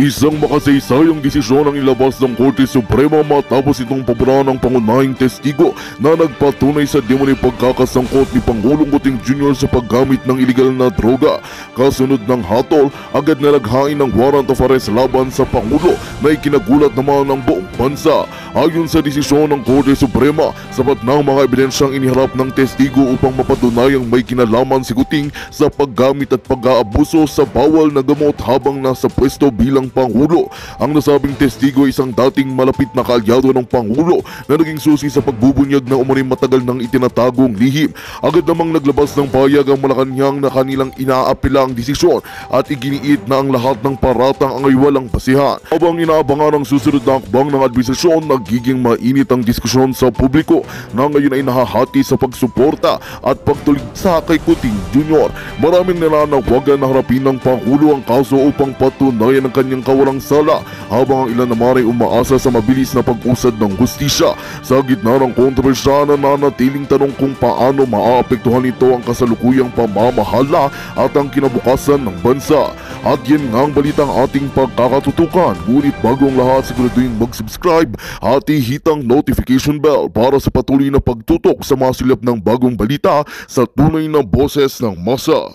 Isang makasaysayang desisyon ang ilabas ng Korte Suprema matapos itong paboran ng pangunahing testigo na nagpatunay sa di umano'y pagkakasangkot ni Pangulong Kuting Jr. sa paggamit ng iligal na droga. Kasunod ng hatol, agad na naghain ng warrant of arrest laban sa Pangulo na ikinagulat naman ng buong bansa. Ayon sa desisyon ng Korte Suprema, sapat na ang mga ebidensyang iniharap ng testigo upang mapatunayang may kinalaman si Kuting sa paggamit at pag-aabuso sa bawal na gamot habang nasa pwesto bilang Pangulo. Ang nasabing testigo ay isang dating malapit na kaalyado ng Pangulo na naging susi sa pagbubunyag ng umano'y matagal ng itinatagong lihim. Agad namang naglabas ng payag ang Malacanang na kanilang inaapila ang desisyon at iginiit na ang lahat ng paratang ang ay walang basihan. Habang inaabangan ang susunod na hakbang ng administrasyon, nagiging mainit ang diskusyon sa publiko na ngayon ay nahahati sa pagsuporta at pagtuligsa kay Kuting Jr. Maraming nananawagan na harapin ng Pangulo ang kaso upang patunayan ang kanyang kawalang sala, habang ang ilan naman ay umaasa sa mabilis na pag-usad ng hustisya. Sa gitna ng kontrobersya, nananatiling tanong kung paano maaapektuhan nito ang kasalukuyang pamamahala at ang kinabukasan ng bansa. At yan nga ang balitang ating pagkakatutukan. Ngunit bago ang lahat, siguraduhin mag-subscribe at ihitang notification bell para sa patuloy na pagtutok sa mga silap ng bagong balita sa tunay na boses ng masa.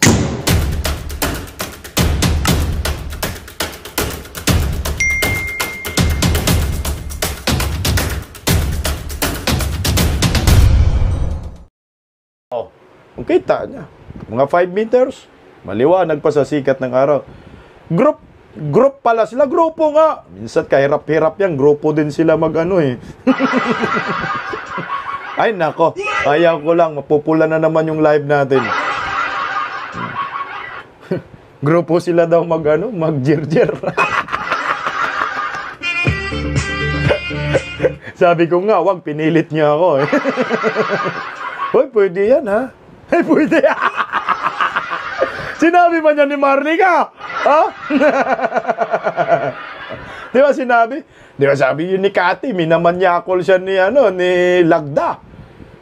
Kung kita niya, mga 5 meters, maliwanag pa sa sikat ng araw. Group pala sila, grupo nga. Minsan kahirap-hirap yan, grupo din sila mag-ano eh. Ay nako, ayaw ko lang, mapupula na naman yung live natin. Grupo sila daw mag-ano, mag-jirjir. Sabi ko nga, wag, pinilit niya ako eh. Hoy, pwede yan ha? Ay, pwede. Sinabi ba niya ni Marlica? Ha? Di ba sinabi? Di ba sabi yun ni Kati, minamanyakol siya ni, ni Lagda.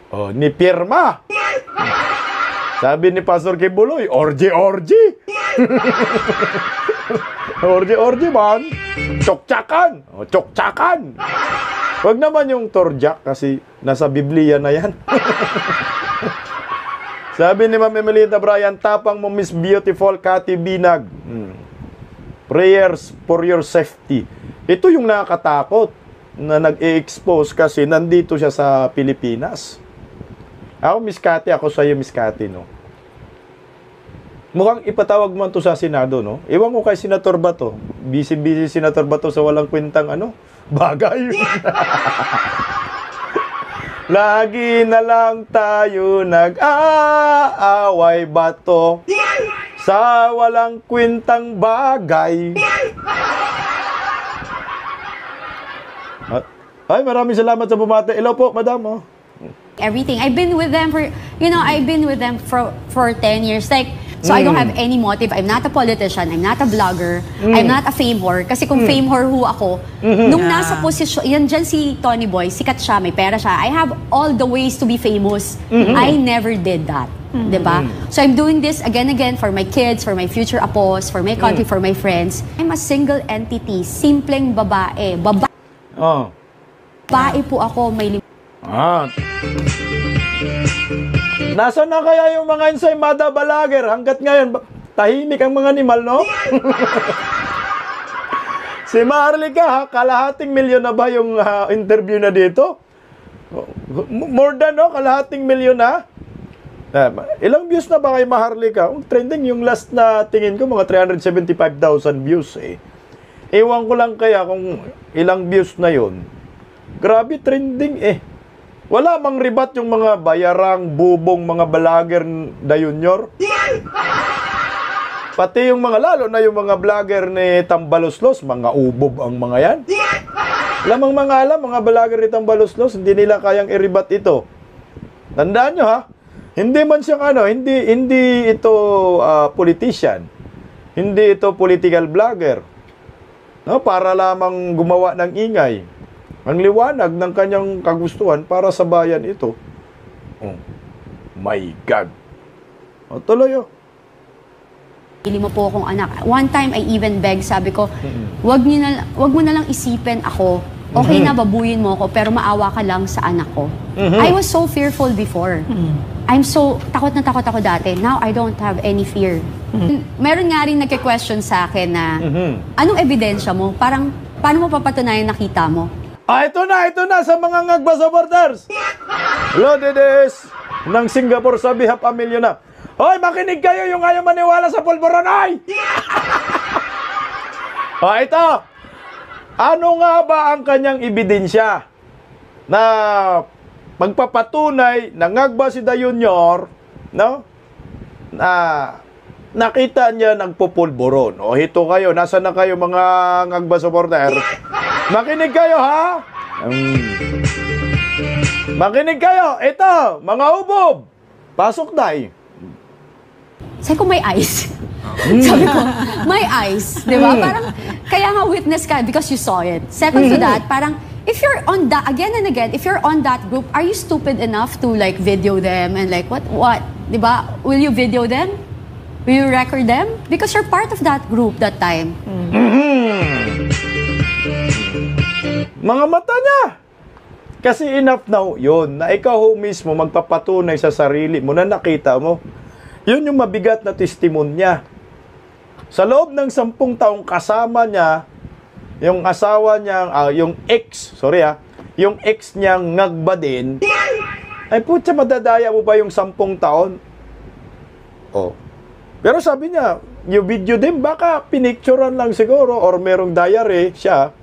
O, ni Pirma. Sabi ni Pastor Kibuloy, orgy. Orgy man. Tsoktsakan. O, tsoktsakan. Huwag naman yung torjak kasi nasa Biblia na yan. Sabi ni Ma'am Emelita Bryan, tapang mo Miss Beautiful Kati Binag. Prayers for your safety. Ito yung nakakatakot na nag-i-expose kasi nandito siya sa Pilipinas. Ako Miss Kati, ako sa'yo Miss Kati, no? Mukhang ipatawag mo to sa Senado, no? Ewan ko kay Senator Bato. Busy Senator Bato sa walang kwentang bagay. Lagi na lang tayo nag-aaway, Bato, sa walang kwentang bagay. Ay, maraming salamat sa bumate. Hello po, madam. Everything. I've been with them for 10 years. Like, so I don't have any motive. I'm not a politician. I'm not a vlogger. I'm not a fame whore. Kasi kung fame whore ako, nung nasa posisyon, yan dyan si Tony Boy, sikat siya, may pera siya. I have all the ways to be famous. I never did that. Diba? So I'm doing this again for my kids, for my future apos, for my country, for my friends. I'm a single entity. Simpleng babae. Babae po ako, may Nasaan na kaya yung mga ensaymada balager? Hanggat ngayon, tahimik ang mga animal, no? Si Marlica, kalahating milyon na ba yung interview na dito? More than, kalahating milyon na? Ilang views na ba kay Maharlika? Trending yung last na tingin ko, mga 375,000 views eh. Ewan ko lang kaya kung ilang views na yon. Grabe, trending eh. Wala mang ribat yung mga bayarang, bubong, mga vlogger na junior. Pati yung mga, lalo na yung mga vlogger ni Tambaloslos, mga ubob ang mga yan. Lamang mga vlogger ni Tambaloslos, hindi nila kayang iribat ito. Tandaan nyo ha, hindi man siyang hindi ito politician. Hindi ito political vlogger. No, para lamang gumawa ng ingay. Ang liwanag ng kanyang kagustuhan para sa bayan ito. Oh my God. O, tuloy. Pili mo po akong anak. One time, I even begged, sabi ko, wag mo na lang isipin ako. Okay na, babuyin mo ako, pero maawa ka lang sa anak ko. I was so fearful before. I'm so, takot na takot ako dati. Now, I don't have any fear. Meron nga rin nagke-question sa akin na, anong ebidensya mo? Parang, paano mo papatunayan nakita mo? Ito na sa mga ngagba supporters. Hello, Dedes. Ng Singapore sabi, half a million na. Hoy, makinig kayo yung ayaw maniwala sa pulburon, ay! Ito. Ano nga ba ang kanyang ebidensya na magpapatunay na ngagba si Da Junior, no? Na nakita niya nagpupulburon. O, hito kayo. Nasaan na kayo, mga ngagba supporter? Makinig kayo, ha? Makinig kayo. Ito, mga ubob. Pasok, Day. Sabi ko, may eyes. Sabi ko, may eyes. Di ba? Parang, kaya nga witness ka because you saw it. Second to that, parang, if you're on that, again and again, if you're on that group, are you stupid enough to like video them and like, what? Di ba? Will you video them? Will you record them? Because you're part of that group that time. Mga mata niya. Kasi enough now yun, na ikaw mismo magpapatunay sa sarili mo na nakita mo. Yun yung mabigat na testimonya. Sa loob ng 10 taong kasama niya, yung asawa niyang, yung ex niyang ngagba din, ay putya, madadaya mo ba yung 10 taon? Oh. Pero sabi niya, yung video din, baka pinicturean lang siguro, or merong diary siya,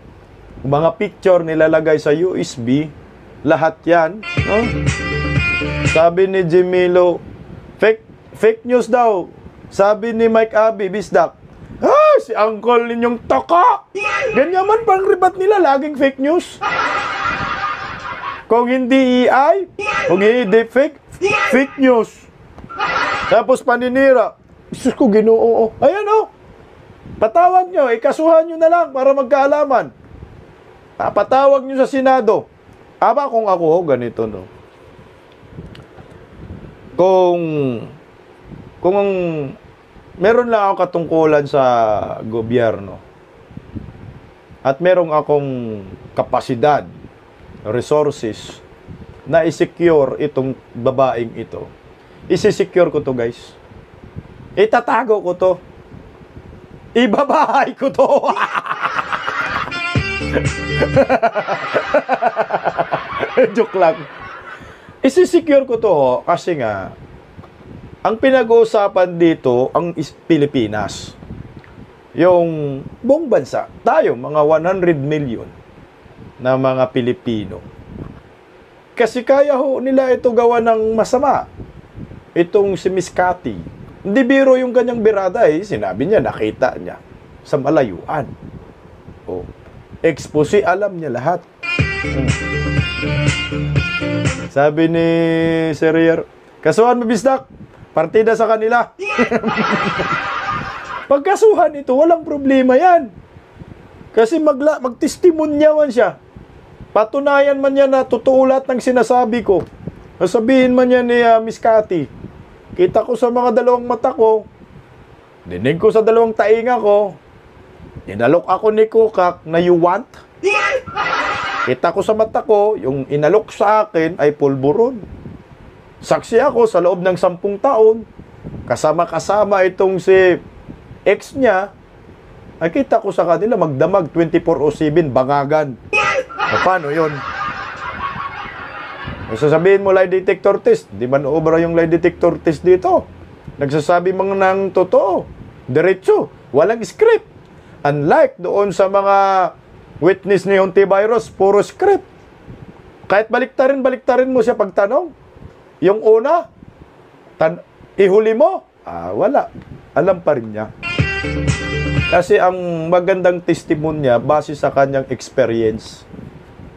mga picture nilalagay sa USB, lahat yan. No? Sabi ni Jimilo, fake news daw. Sabi ni Mike Abby, Bisdak, si uncle ninyong taka. Ganyan man pang ribat nila, laging fake news. Kung hindi AI, kung hindi fake news. Tapos paninira. Isus ko, Ginoo. Ayan o. Patawag nyo, ikasuhan nyo na lang para magkaalaman. Patawag nyo sa Senado. Aba kung ako, ganito no. Kung meron lang ako katungkulan sa gobyerno at meron akong kapasidad, resources na i-secure itong babaeng ito, isi-secure ko to, guys. Itatago ko to. Ibabahay ko to. Joke lang. Isi-secure ko to kasi nga ang pinag-uusapan dito ang Pilipinas. Yung buong bansa, tayo mga 100 million na mga Pilipino. Kasi kaya ho nila ito gawa ng masama. Itong si Miss Cathy. Hindi biro yung kanyang birada eh. Sinabi niya, nakita niya sa malayuan. Oh. Expose, alam niya lahat. Sabi ni Sir, kasuhan mo, Bisdak. Partida sa kanila. Pagkasuhan ito, walang problema yan. Kasi magtestimonyawan siya. Patunayan man niya na totoo lahat ng sinasabi ko. Sabihin man niya ni Miss Cathy, kita ko sa mga 2 mata ko, dinig ko sa 2 tainga ko, inalok ako ni Kukak na you want. Kita ko sa mata ko, yung inalok sa akin ay pulburon. Saksi ako sa loob ng 10 taon, kasama-kasama itong si ex niya, ay kita ko sa kanila magdamag 24/7, bangagan. O, paano yun? Sasabihin mo lie detector test, di man obra yung lie detector test dito. Nagsasabi mga ng totoo, diretso, walang script. Unlike doon sa mga witness ni Hontivirus, puro script. Kahit baliktarin mo siya pagtanong. Yung una, ihuli mo, wala. Alam pa rin niya. Kasi ang magandang testimonya base sa kanyang experience,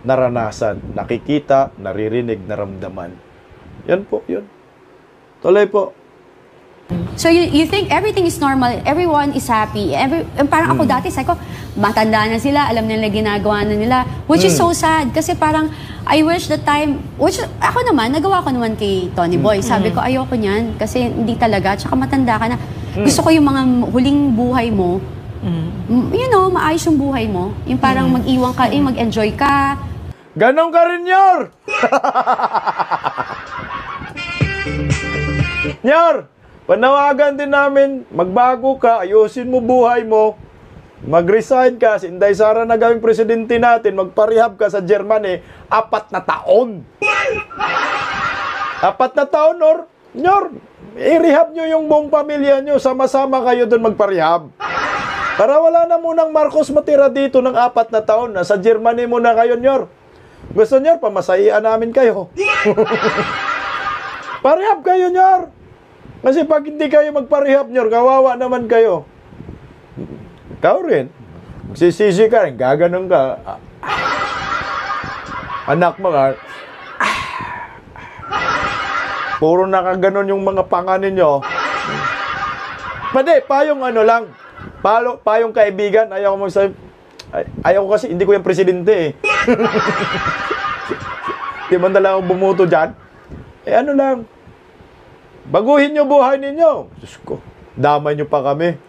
naranasan, nakikita, naririnig, naramdaman. Yan po, yun. Tuloy po. So you think everything is normal, everyone is happy. Parang ako dati, sabi ko, matanda na sila, alam nila ginagawa na nila, which is so sad. Kasi parang, I wish the time, which ako naman, nagawa ko naman kay Tony Boy. Sabi ko, ayoko niyan, kasi hindi talaga, tsaka matanda ka na. Gusto ko yung mga huling buhay mo, maayos yung buhay mo. Yung parang mag-iwan ka, mag-enjoy ka. Ganon ka rin, Nyor! Nyor, panawagan din namin, magbago ka, ayusin mo buhay mo, mag-resign ka, si Inday Sara na gawing presidente natin, magparehab ka sa Germany, 4 na taon. 4 na taon, Nyor, i-rehab nyo yung buong pamilya nyo, sama-sama kayo doon magparehab. Para wala na munang Marcos matira dito ng 4 na taon, nasa Germany muna kayo, Nyor. Gusto nyo, pamasahian namin kayo. Parehab kayo, Nyor. Kasi pag hindi kayo magparehab, Nyor, kawawa naman kayo. Ikaw rin. Magsisisi ka rin, gaganon ka. Anak mo ka. Puro nakaganon yung mga panga ninyo. Pwede, payong ano lang. Payong kaibigan, ayaw ko magsabi. Ayaw ko kasi, hindi ko yung presidente eh. Di man talaga akong bumuto dyan. Ano lang. Baguhin nyo buhay ninyo. Diyos ko, damay nyo pa kami.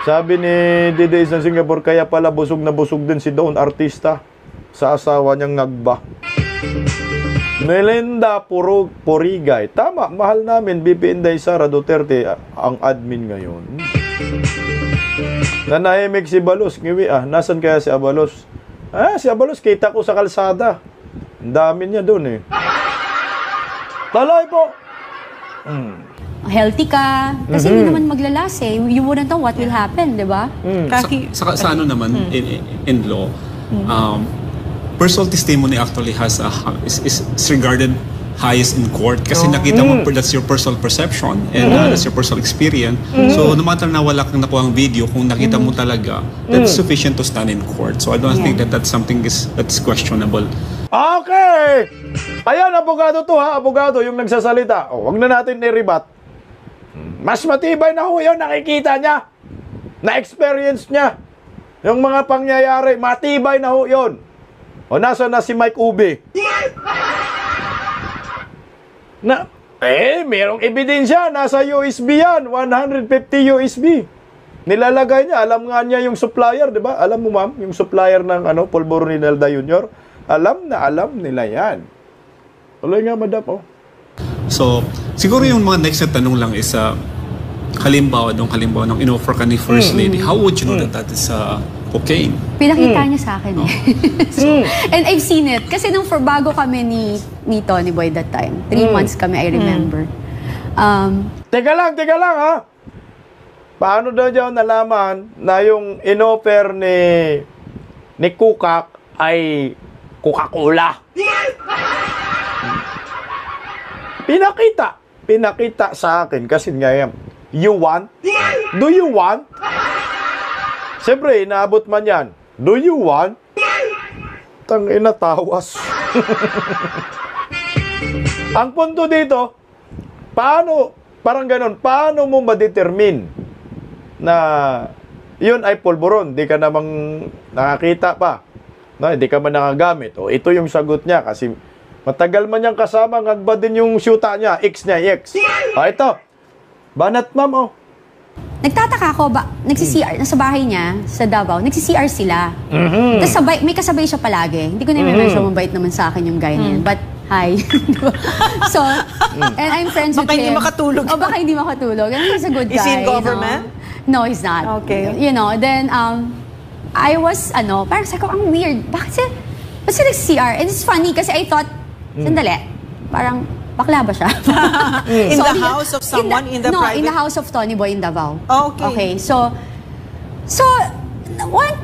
Sabi ni Didays ng Singapore, kaya pala busog na busog din si Don Artista sa asawa niyang nagba. Melinda Porigay. Tama, mahal namin, BP Inday Sara Duterte, ang admin ngayon. Nanahimik si Balos. Ngiwi, nasan kaya si Abalos? Si Abalos, kita ko sa kalsada. Ang dami niya doon eh. Taloy po! Healthy ka. Kasi hindi naman maglalas eh. You wouldn't know what will happen, di ba? Sa ano naman, in law, personal testimony actually is regarded highest in court kasi nakita mo that's your personal perception and that's your personal experience. So no matter na wala kang nakuhang video, kung nakita mo talaga, that's sufficient to stand in court. So I don't think that that's something that's questionable. Okay! Ayan, abogado to ha, abogado yung nagsasalita. Wag na natin i-rebat. Mas matibay na ho yun, nakikita niya. Na-experience niya. Yung mga pangyayari, matibay na ho yun. Nasa na si Mike Ube? Merong ebidensya, nasa USB yan, 150 USB. Nilalagay niya, alam nga niya yung supplier, di ba? Alam mo ma'am, yung supplier ng Polvoro ni Nelda Jr., alam nila yan. Tuloy nga, madam, So, siguro yung mga next na tanong lang is, halimbawa ng in-offer ka ni First Lady, how would you know that is cocaine? Pinakita niya sa akin eh. And I've seen it. Kasi nung bago kami ni Tony Boy that time, 3 months kami, I remember. Teka lang ha. Paano daw dyan nalaman na yung in-offer ni Kukak ay Coca-Cola? Pinakita sa akin kasi nga yan. You want? Do you want? Siyempre, inaabot man yan. Do you want? Tangina, tawas. Ang punto dito, parang ganon, paano mo ma-determine na yun ay polvoron? Di ka namang nakakita pa. No, hindi ka man nakagamit. Ito yung sagot niya kasi matagal man niyang kasama, ngagba din yung syuta niya, X niya, X. Ito. Banat, ma'am, Nagtataka ako, nagsi-CR, nasa bahay niya, sa Davao, nagsi-CR sila. Tapos may kasabay siya palagi. Hindi ko na i-mention, mabait naman sa akin yung guy niya. But, hi. So, and I'm friends with him. Baka hindi makatulog. Baka hindi makatulog. And he's a good guy. Is he in government? No, he's not. Okay. Then, I was, parang sabi ko, ang weird. Bakit sila nag-CR? And it's funny kasi I thought, sandali, parang, bakla ba siya? In the house of someone? In the private? No, in the house of Tony Boy in Davao. Okay. So,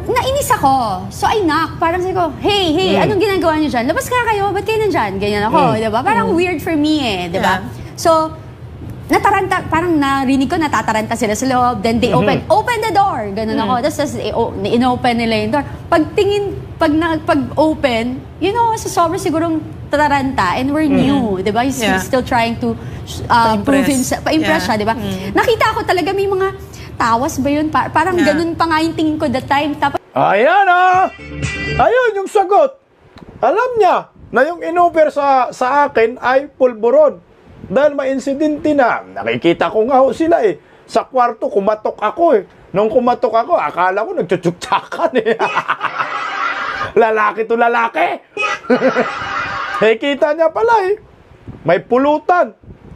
nainis ako. So, I knock. Parang sabi ko, hey, anong ginagawa niyo dyan? Labas ka kayo, ba't kayo nandyan? Ganyan ako, diba? Parang weird for me diba? Yeah. So, parang narinig ko, natataranta sila sa loob. Then they open the door. Ganun ako. Tapos in-open nila yung door. Pag-open, sa sobrang sigurong tataranta and we're new, di ba? He's still trying to prove himself, pa-impress siya, di ba? Nakita ko talaga may mga tawas ba yun? Parang ganun pa nga yung tingin ko that time. Tapos, ayan ayun yung sagot. Alam niya na yung in-offer sa akin ay pulburon. Dahil may insidente na, nakikita ko nga ho sila eh. Sa kwarto, kumatok ako eh. Nung kumatok ako, akala ko nagtsutsuktakan eh. Lalaki to lalaki. Eh, kita niya pala eh. May pulutan.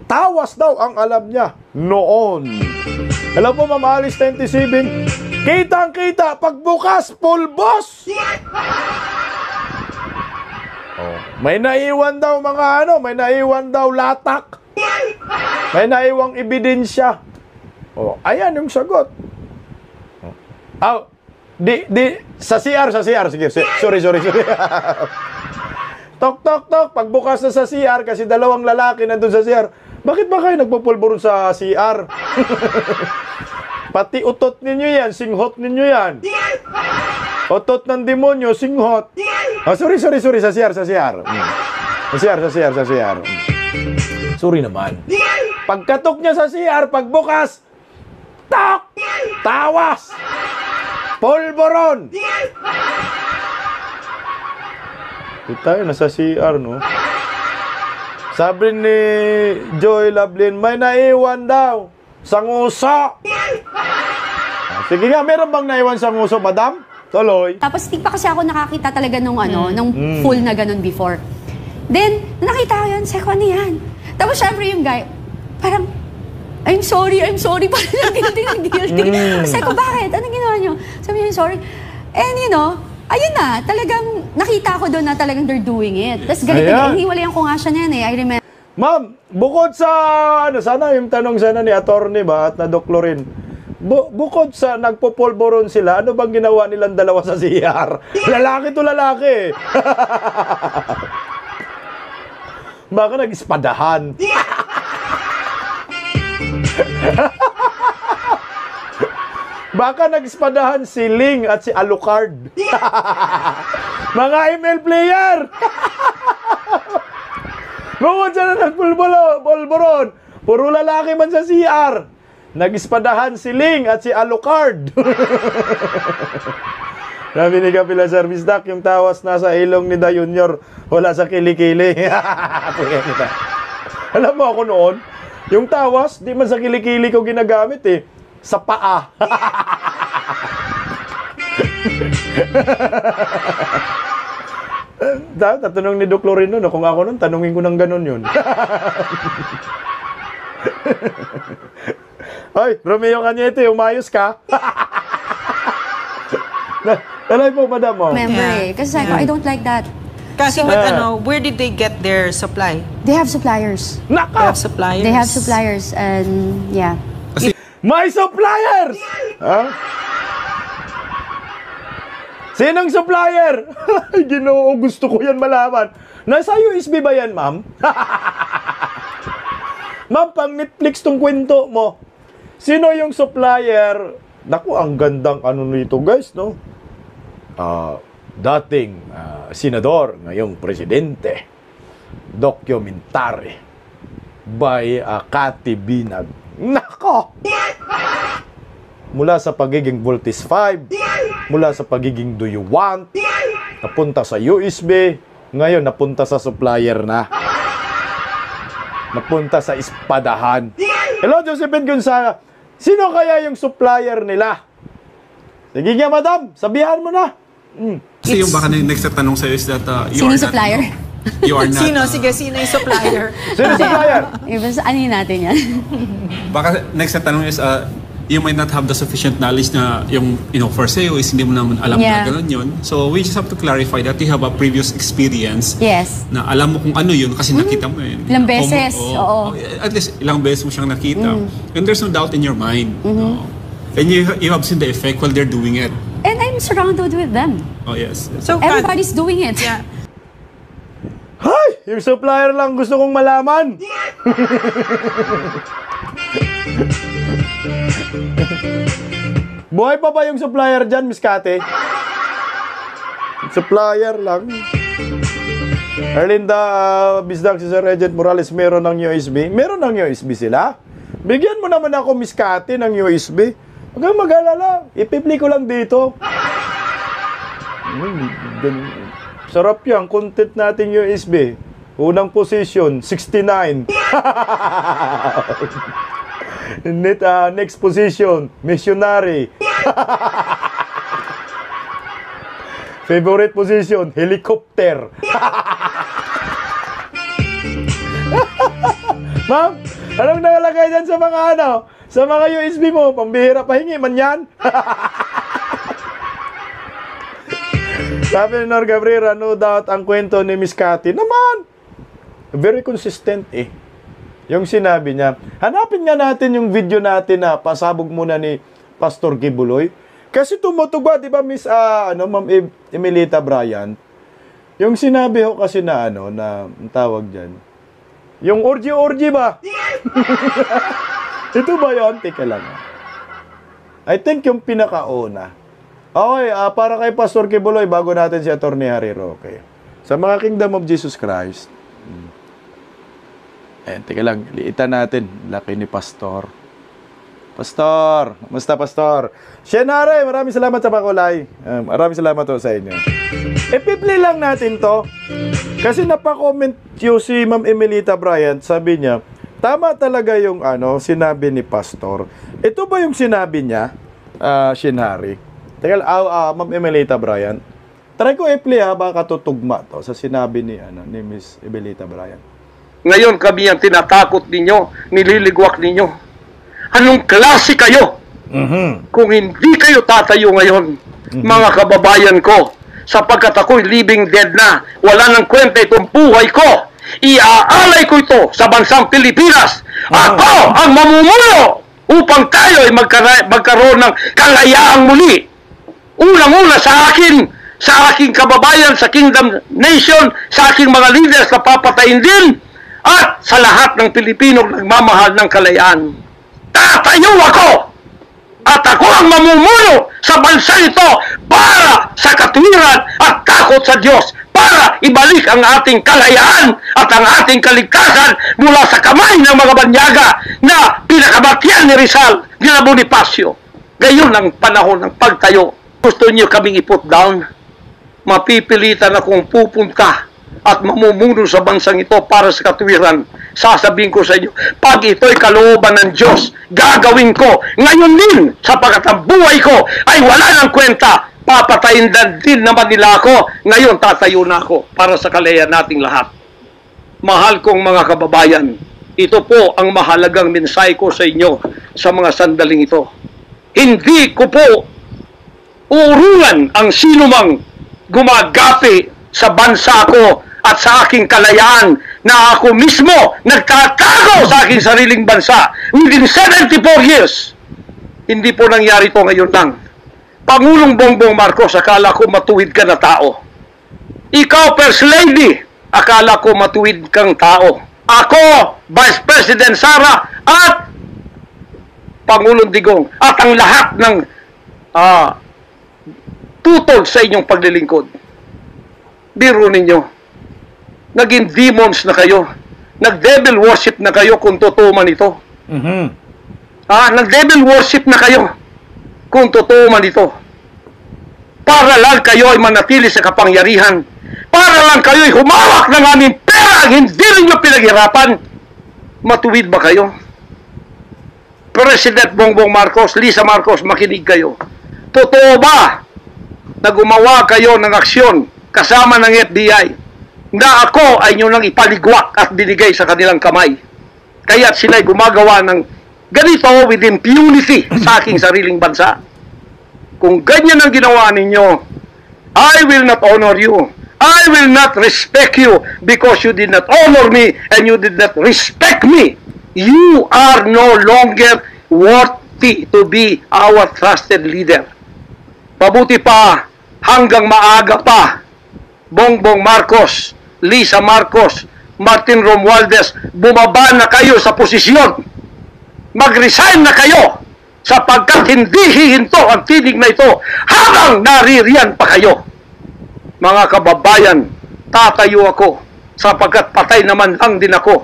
Tawas daw ang alam niya noon. Hello po, Ma'am Alice 27. Kitang-kita, pagbukas, pulbos! Oh, may naiwan daw mga may naiwan daw latak. May naiwang ebidensya. Oh, ayan yung sagot. Oh, sa CR. Sige, sorry. Tok, pagbukas na sa CR, kasi dalawang lalaki nandun sa CR. Bakit ba kayo nagpupulburo sa CR? Pati utot ninyo yan, singhot ninyo yan. Utot ng demonyo, singhot. Oh, sorry, sa CR. Sa CR. Sorry naman. Pagkatok niya sa CR, pagbukas, tok! Tawas! Polvoron! Tayo, nasa CR, no? Sabi ni Joy Lovelyn, may naiwan daw sa nguso. Sige nga, meron bang naiwan sa nguso, madam? Tuloy. Tapos hindi pa kasi ako nakakita talaga nung nung full na ganun before. Then, nakita ko yun, sabi ko, ano yan? Tapos syempre yung guy, parang, I'm sorry, parang guilty. Sabi ko, bakit? Anong ginawa nyo? Sabi niya, sorry. And ayun na, talagang nakita ko doon na talagang they're doing it. Tapos ganito, hiwalayan ko nga siya niyan eh. I remember. Ma'am, bukod sa, sana yung tanong sana ni attorney ba at na Doc Lorin, bukod sa nagpopolboron sila, ano bang ginawa nilang dalawa sa CR? Lalaki to lalaki. Baka nag-ispadahan. Baka nag-ispadahan si Ling at si Alucard. Mga email player. Bukod sa na nagpulboron, puro lalaki man sa CR. Nag-ispadahan si Ling at si Alucard. Sabi ni Kapila Service Doc, yung tawas nasa ilong ni Da Junior, wala sa kilikili. Alam mo ako noon, yung tawas, di man sa kilikili ko ginagamit eh. Sa paa. Tatanong ni Doc Lorin nun, kung ako nun, tanungin ko ng ganun yun. Hoy, Romeo Cañete, umayos ka? Alay po, madam mo. Remember kasi sabi ko, I don't like that. Kasi where did they get their supply? They have suppliers. They have suppliers. They have suppliers and yeah. May suppliers! Ha? Sinong supplier? Ay, Ginoo, gusto ko yan malaman. Nasa USB ba yan, ma'am? Ma'am, pang Netflix tong kwento mo. Sino yung supplier? Naku, ang gandang nito, guys, no? Dating senador, ngayong presidente. Documentary by Cathy Binag. Nako! Mula sa pagiging Voltis 5, mula sa pagiging Do You Want, napunta sa USB, ngayon napunta sa supplier na. Napunta sa ispadahan. Hello, Josephine Gonzaga. Sino kaya yung supplier nila? Sige nga, madam, sabihan mo na. Kasi yung baka next na tanong sa'yo is that you Sino are supplier? You are not... Sino yung supplier? Sino supplier? Ano natin yan? Baka next na tanong is you might not have the sufficient knowledge na yung for sale is hindi mo naman alam na gano'n yun. So we just have to clarify that you have a previous experience. Yes. Na alam mo kung ano yun kasi nakita mo yun. Ilang beses, oo. At least ilang beses mo siyang nakita. And there's no doubt in your mind. And you have seen the effect while they're doing it. And I'm surrounded with them. Oh yes. So, Everybody's doing it. Yeah. Hay! Yung supplier lang gusto kong malaman. Buhay pa ba yung supplier dyan, Miss Kate? Supplier lang. Erlinda Bisdak, si Sir Regent Morales, meron ng USB? Meron ng USB sila? Bigyan mo naman ako, Miss Kate, ng USB. Huwag kang mag-alala. Ipipli ko lang dito. Sarap yan. Content natin USB. Unang position, 69. Next position, missionary. Favorite position, helicopter. Ma'am, anong nakalagay dyan sa mga sa mga USB mo? Pambihira pahingi man yan. Sabi ni Nor Gabriela, no doubt ang kwento ni Miss Cathy naman. Very consistent eh. Yung sinabi niya. Hanapin nga natin yung video natin na pasabog muna ni Pastor Gibuloy. Kasi tumutugwa, di ba, Miss, Ma'am Emelita Bryant? Yung sinabi ko kasi na, na ang tawag dyan. Yung orgy ba? Ito ba yun? Teka lang. I think yung pinakauna. Okay, para kay Pastor Gibuloy, bago natin si Atty. Harry Roque. Sa mga Kingdom of Jesus Christ, teka lang, liitan natin. Laki ni Pastor. Pastor! Musta, Pastor? Shenare, maraming salamat sa pakulay. Maraming salamat to sa inyo. Ipi-play lang natin to. Kasi napakomment yung si Ma'am Emelita Bryant. Sabi niya, tama talaga yung sinabi ni Pastor. Ito ba yung sinabi niya, Shenare? Teka lang, Ma'am Emelita Bryant. Try ko i-play baka tutugma to sa sinabi ni Miss Emelita Bryant. Ngayon kami ang tinatakot ninyo, nililigwak ninyo. Anong klase kayo? Kung hindi kayo tatayo ngayon, mga kababayan ko, sapagkat ako'y living dead na, wala nang kwenta itong buhay ko, iaalay ko ito sa bansang Pilipinas. Ako ang mamumuno upang tayo ay magkaroon ng kalayaang muli. Unang-una sa aking kababayan, sa Kingdom Nation, sa aking mga leaders na papatayin din, at sa lahat ng Pilipino nagmamahal ng kalayaan. Tatayo ako! At ako ang mamumuno sa bansa ito para sa katwiran at takot sa Diyos, para ibalik ang ating kalayaan at ang ating kaligtasan mula sa kamay ng mga banyaga na pinakabatyan ni Rizal, ni Bonifacio. Gayon ang panahon ng pagtayo. Gusto niyo kaming i-put down? Mapipilitan akong pupunta at mamumuno sa bansang ito para sa katwiran. Sasabihin ko sa inyo, pag ito'y kalooban ng Diyos, gagawin ko ngayon din, sapagkat ang buhay ko ay wala ng kwenta. Papatayin din naman nila ako. Ngayon tatayo na ako para sa kalayaan nating lahat. Mahal kong mga kababayan, ito po ang mahalagang mensahe ko sa inyo sa mga sandaling ito. Hindi ko po uurungan ang sinumang gumagapi sa bansa ko at sa aking kalayaan na ako mismo nagtatago sa aking sariling bansa within 74 years. Hindi po nangyari to ngayon lang. Pangulong Bongbong Marcos, akala ko matuwid ka na tao. Ikaw, First Lady, akala ko matuwid kang tao. Ako, Vice President Sara, at Pangulong Digong, at ang lahat ng tutol sa inyong paglilingkod. Biro ninyo. Naging demons na kayo. Nag-devil worship na kayo kung totoo man ito. Nag-devil worship na kayo kung totoo man ito. Para lang kayo ay manatili sa kapangyarihan. Para lang kayo ay humawak ng aming pera ang hindi rin nyo pinaghirapan. Matuwid ba kayo? President Bongbong Marcos, Lisa Marcos, makinig kayo. Totoo ba na gumawa kayo ng aksyon kasama ng FBI na ako ay nyo nang ipaligwak at binigay sa kanilang kamay? Kaya't sila'y gumagawa ng ganito with impunity sa aking sariling bansa. Kung ganyan ang ginawa ninyo, I will not honor you. I will not respect you because you did not honor me and you did not respect me. You are no longer worthy to be our trusted leader. Mabuti pa, hanggang maaga pa, Bongbong Marcos, Lisa Marcos, Martin Romualdez, bumaba na kayo sa posisyon. Mag-resign na kayo sapagkat hindi hihinto ang tinig na ito habang naririyan pa kayo. Mga kababayan, tatayo ako sapagkat patay naman lang din ako.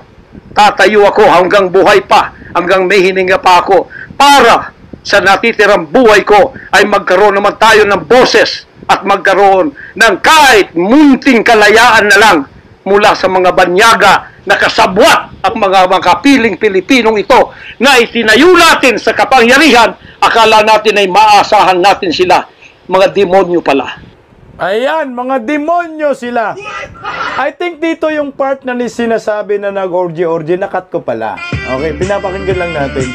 Tatayo ako hanggang buhay pa, hanggang may hininga pa ako para sa natitirang buhay ko ay magkaroon naman tayo ng boses at magkaroon ng kahit munting kalayaan na lang mula sa mga banyaga na kasabwat ang mga makapiling Pilipinong ito na itinayo natin sa kapangyarihan, akala natin ay maasahan natin sila. Mga demonyo pala. Ayan, mga demonyo sila. I think dito yung part na ni sinasabi na nag-orgy-orgy, nakat ko pala. Okay, pinapakinggan lang natin.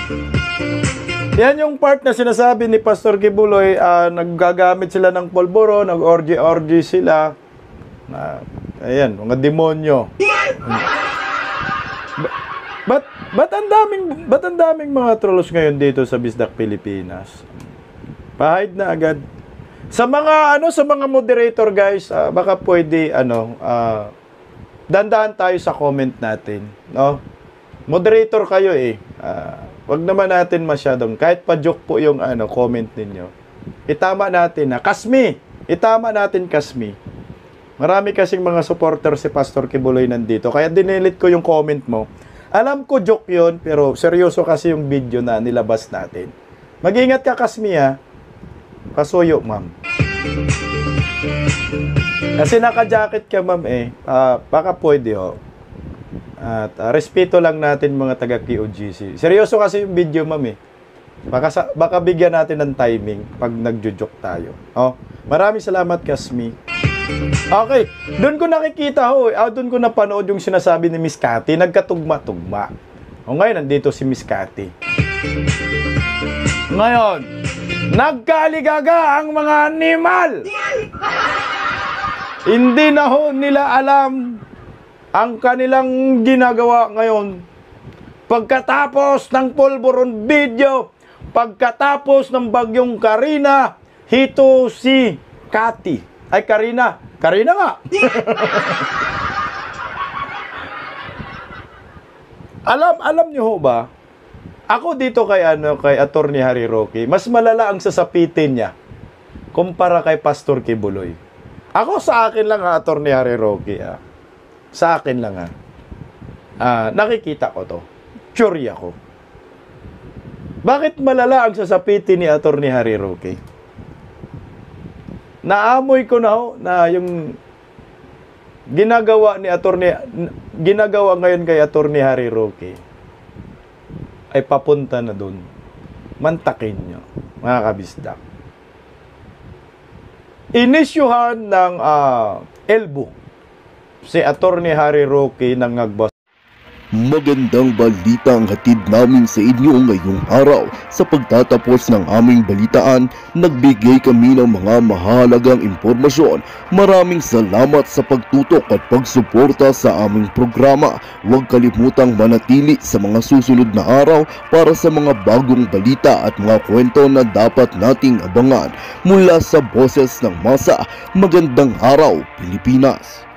Yan yung part na sinasabi ni Pastor Kibuloy, naggagamit sila ng polboro, nag-orgy-orgy sila. Ayan, mga demonyo. Ba't ang daming mga trolls ngayon dito sa Bisdak Pilipinas? Pahide na agad. Sa mga moderator guys, baka pwede dandahan tayo sa comment natin, no? Moderator kayo wag naman natin masyadong kahit pa joke po yung comment ninyo. Itama natin Kasmi. Itama natin Kasmi. Marami kasing mga supporter si Pastor Kibuloy nandito, kaya dinilit ko yung comment mo. Alam ko joke 'yon, pero seryoso kasi yung video na nilabas natin. Mag-ingat ka Kasmi Pasuyo, ma'am. Kasi naka-jacket ka, ma'am baka pwede At respeto lang natin mga taga QOGC. Seryoso kasi yung video, ma'am Baka bigyan natin ng timing pag nagjo-joke tayo. Maraming salamat, Kasmi. Okay, doon ko nakikita doon ko napanood yung sinasabi ni Miss Cathy, nagkatugma-tugma. Ngayon nandito si Miss Cathy. Ngayon, nagkaligaga ang mga animal. Hindi na nila alam ang kanilang ginagawa ngayon. Pagkatapos ng pulburon video, pagkatapos ng bagyong Karina, hito si Cathy. Ay, Karina nga. Alam niyo ba? Ako dito kay Attorney Harry Roque, mas malala ang sasapitin niya kumpara kay Pastor Kibuloy. Ako sa akin lang Attorney Harry Roque Sa akin lang nakikita ko to. Sure ako. Bakit malala ang sasapitin ni Attorney Harry Roque? Naamoy ko na yung ginagawa ngayon kay Attorney Harry Roque ay papunta na doon. Mantakin nyo, mga kabisdak. Inisyuhan ng elbow si Attorney Harry Roque ng Agbas. Magandang balita ang hatid namin sa inyo ngayong araw. Sa pagtatapos ng aming balitaan, nagbigay kami ng mga mahalagang impormasyon. Maraming salamat sa pagtutok at pagsuporta sa aming programa. Huwag kalimutang manatili sa mga susunod na araw para sa mga bagong balita at mga kwento na dapat nating abangan. Mula sa Boses ng Masa, magandang araw, Pilipinas!